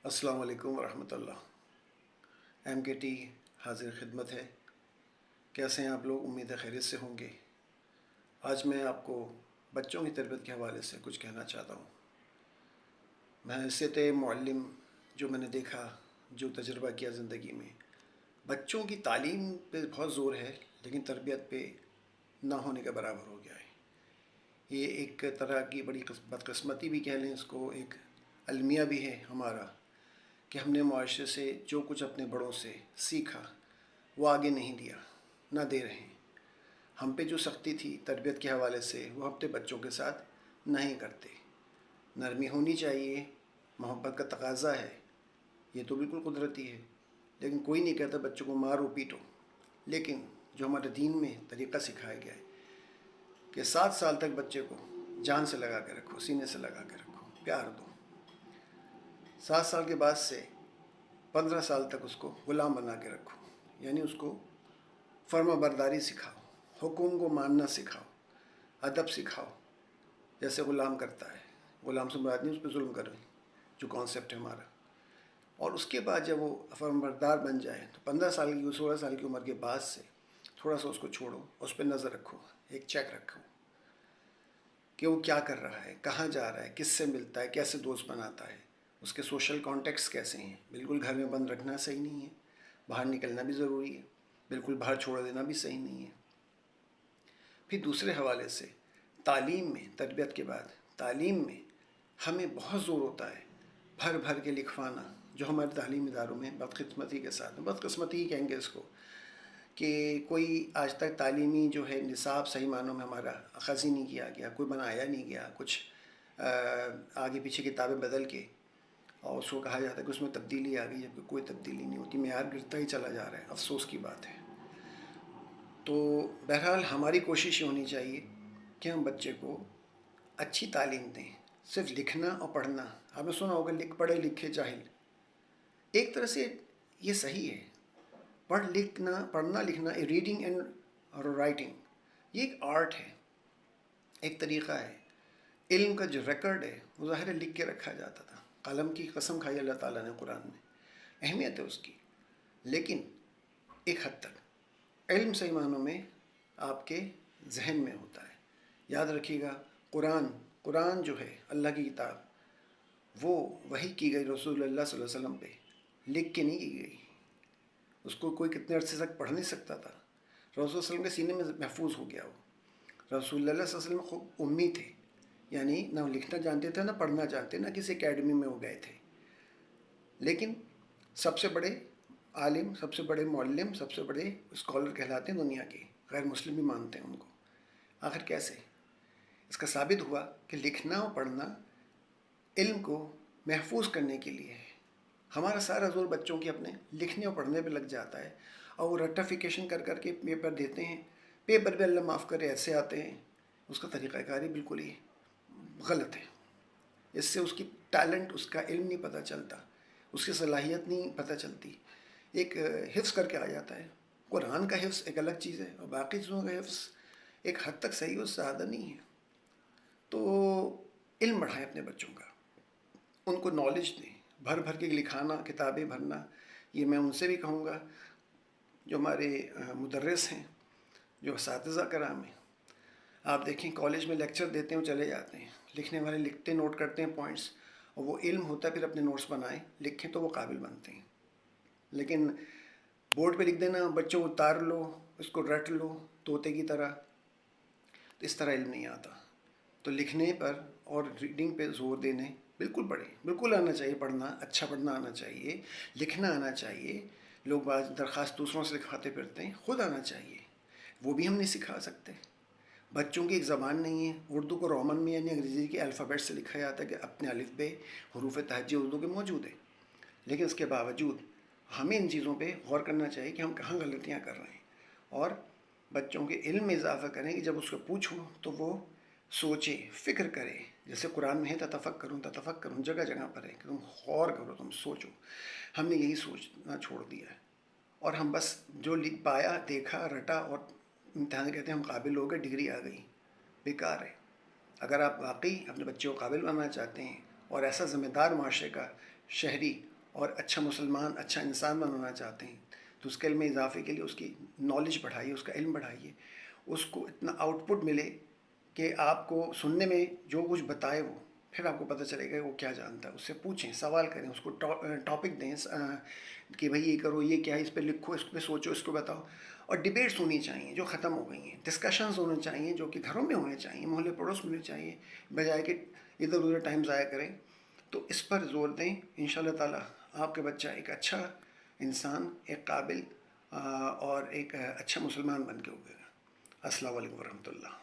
السلام علیکم ورحمۃ اللہ۔ ایم کے ٹی حاضر خدمت ہے۔ کیسے ہیں آپ لوگ؟ امید ہے خیریت سے ہوں گے۔ آج میں آپ کو بچوں کی تربیت کے حوالے سے کچھ کہنا چاہتا ہوں۔ میں حیثیت معلم جو میں نے دیکھا، جو تجربہ کیا زندگی میں، بچوں کی تعلیم پہ بہت زور ہے لیکن تربیت پہ نہ ہونے کے برابر ہو گیا ہے۔ یہ ایک طرح کی بڑی بدقسمتی بھی کہہ لیں اس کو، ایک المیہ بھی ہے ہمارا کہ ہم نے معاشرے سے جو کچھ اپنے بڑوں سے سیکھا وہ آگے نہیں دیا، نہ دے رہے ہیں۔ ہم پہ جو سختی تھی تربیت کے حوالے سے وہ اپنے بچوں کے ساتھ نہیں کرتے۔ نرمی ہونی چاہیے، محبت کا تقاضا ہے، یہ تو بالکل قدرتی ہے، لیکن کوئی نہیں کہتا بچوں کو مارو پیٹو۔ لیکن جو ہمارے دین میں طریقہ سکھایا گیا ہے کہ 7 سال تک بچے کو جان سے لگا کے رکھو، سینے سے لگا کے رکھو، پیار دو۔ 7 سال کے بعد سے 15 سال تک اس کو غلام بنا کے رکھو، یعنی اس کو فرما برداری سکھاؤ، حکم کو ماننا سکھاؤ، ادب سکھاؤ، جیسے غلام کرتا ہے۔ غلام سے مراد نہیں اس پہ ظلم کریں، جو کانسیپٹ ہے ہمارا۔ اور اس کے بعد جب وہ فرما بردار بن جائے تو 15 سال کی 16 سال کی عمر کے بعد سے تھوڑا سا اس کو چھوڑو، اس پہ نظر رکھو، ایک چیک رکھو کہ وہ کیا کر رہا ہے، کہاں جا رہا ہے، کس سے ملتا ہے، کیسے دوست بناتا ہے، اس کے سوشل کانٹیکٹس کیسے ہیں۔ بالکل گھر میں بند رکھنا صحیح نہیں ہے، باہر نکلنا بھی ضروری ہے، بالکل باہر چھوڑ دینا بھی صحیح نہیں ہے۔ پھر دوسرے حوالے سے تعلیم میں، تربیت کے بعد تعلیم میں ہمیں بہت زور ہوتا ہے بھر بھر کے لکھوانا، جو ہمارے تعلیمی اداروں میں بدقسمتی کے ساتھ، بدقسمتی ہی کہیں گے اس کو، کہ کوئی آج تک تعلیمی جو ہے نصاب صحیح معنوں میں ہمارا اخذ ہی نہیں کیا گیا، کوئی بنایا نہیں گیا، کچھ آگے پیچھے کتابیں بدل کے اور اس کو کہا جاتا ہے کہ اس میں تبدیلی آ گئی، جبکہ کوئی تبدیلی نہیں ہوتی، معیار گرتا ہی چلا جا رہا ہے۔ افسوس کی بات ہے۔ تو بہرحال ہماری کوشش یہ ہونی چاہیے کہ ہم بچے کو اچھی تعلیم دیں۔ صرف لکھنا اور پڑھنا، آپ نے سنا ہوگا پڑھے لکھے جاہل، ایک طرح سے یہ صحیح ہے۔ پڑھنا لکھنا، ریڈنگ اینڈ رائٹنگ، یہ ایک آرٹ ہے، ایک طریقہ ہے۔ علم کا جو ریکارڈ ہے وہ ظاہر ہے لکھ کے رکھا جاتا تھا۔ قلم کی قسم کھائی اللہ تعالیٰ نے قرآن میں، اہمیت ہے اس کی، لیکن ایک حد تک علم صحیح معنوں میں آپ کے ذہن میں ہوتا ہے۔ یاد رکھیے گا، قرآن جو ہے اللہ کی کتاب، وہ وحی کی گئی رسول اللہ صلی اللہ علیہ وسلم پہ، لکھ کے نہیں کی گئی۔ اس کو کوئی کتنے عرصے تک پڑھ نہیں سکتا تھا، رسول اللہ صلی اللہ علیہ وسلم کے سینے میں محفوظ ہو گیا وہ۔ رسول اللہ صلی اللہ علیہ وسلم خوب امی تھے، یعنی نہ لکھنا جانتے تھے، نہ پڑھنا جانتے، نہ کسی اکیڈمی میں ہو گئے تھے، لیکن سب سے بڑے عالم، سب سے بڑے معلم، سب سے بڑے اسکالر کہلاتے ہیں دنیا کے، غیر مسلم بھی مانتے ہیں ان کو۔ آخر کیسے؟ اس کا ثابت ہوا کہ لکھنا اور پڑھنا علم کو محفوظ کرنے کے لیے ہے۔ ہمارا سارا زور بچوں کے اپنے لکھنے اور پڑھنے پہ لگ جاتا ہے، اور وہ رٹیفیکیشن کر کر کے پیپر دیتے ہیں، پیپر پہ اللہ معاف کرے ایسے آتے ہیں۔ اس کا طریقہ کاری بالکل ہی غلط ہے۔ اس سے اس کی ٹیلنٹ، اس کا علم نہیں پتہ چلتا، اس کی صلاحیت نہیں پتہ چلتی۔ ایک حفظ کر کے آ جاتا ہے۔ قرآن کا حفظ ایک الگ چیز ہے، اور باقی چیزوں کا حفظ ایک حد تک صحیح اور زیادہ نہیں ہے۔ تو علم بڑھائیں اپنے بچوں کا، ان کو نالج دیں، بھر بھر کے لکھانا، کتابیں بھرنا۔ یہ میں ان سے بھی کہوں گا جو ہمارے مدرس ہیں، جو اساتذہ کرام ہیں۔ آپ دیکھیں کالج میں لیکچر دیتے ہیں، وہ چلے جاتے ہیں، لکھنے والے لکھتے نوٹ کرتے ہیں پوائنٹس، اور وہ علم ہوتا ہے پھر اپنے نوٹس بنائیں، لکھیں تو وہ قابل بنتے ہیں۔ لیکن بورڈ پہ لکھ دینا، بچوں کو اتار لو، اس کو رٹ لو طوطے کی طرح، تو اس طرح علم نہیں آتا۔ تو لکھنے پر اور ریڈنگ پہ زور دینے، بالکل پڑھیں، بالکل آنا چاہیے، پڑھنا اچھا پڑھنا آنا چاہیے، لکھنا آنا چاہیے۔ لوگ بعض درخواست دوسروں سے لکھواتے پھرتے ہیں، خود آنا چاہیے، وہ بھی ہم نہیں سکھا سکتے۔ بچوں کی ایک زبان نہیں ہے، اردو کو رومن میں یعنی انگریزی کے الفابیٹ سے لکھا جاتا ہے کہ اپنے الف بے حروف تہجی اردو کے موجود ہیں، لیکن اس کے باوجود ہمیں ان چیزوں پہ غور کرنا چاہیے کہ ہم کہاں غلطیاں کر رہے ہیں، اور بچوں کے علم میں اضافہ کریں کہ جب اس کو پوچھو تو وہ سوچے، فکر کرے۔ جیسے قرآن میں ہے تتفکرون، جگہ جگہ پر ہے کہ تم غور کرو، تم سوچو۔ ہم نے یہی سوچنا چھوڑ دیا ہے، اور ہم بس جو لکھ پایا، دیکھا، رٹا، اور امتحان کہتے ہیں ہم قابل ہو گئے، ڈگری آ گئی، بیکار ہے۔ اگر آپ واقعی اپنے بچے کو قابل بنانا چاہتے ہیں اور ایسا ذمہ دار معاشرے کا شہری اور اچھا مسلمان، اچھا انسان بنانا چاہتے ہیں تو اس کے علم میں اضافے کے لیے اس کی نالج بڑھائیے، اس کا علم بڑھائیے، اس کو اتنا آؤٹ پٹ ملے کہ آپ کو سننے میں جو کچھ بتائے وہ پھر آپ کو پتہ چلے گا وہ کیا جانتا ہے. اس سے پوچھیں، سوال کریں، اس کو ٹاپک دیں کہ بھائی یہ کرو، یہ کیا ہے، اس پہ لکھو، اس پہ سوچو، اس کو بتاؤ. اور ڈبیٹس ہونی چاہیے جو ختم ہو گئی ہیں، ڈسکشنز ہونے چاہیے جو کہ گھروں میں ہونے چاہیے، محلے پڑوس میں ہونے چاہیے، بجائے کہ ادھر ادھر ٹائم ضائع کریں. تو اس پر زور دیں، ان شاء اللہ تعالیٰ آپ کا بچہ ایک اچھا انسان، ایک قابل اور ایک اچھا مسلمان بن کے ہوگا. السلام علیکم ورحمۃ اللہ.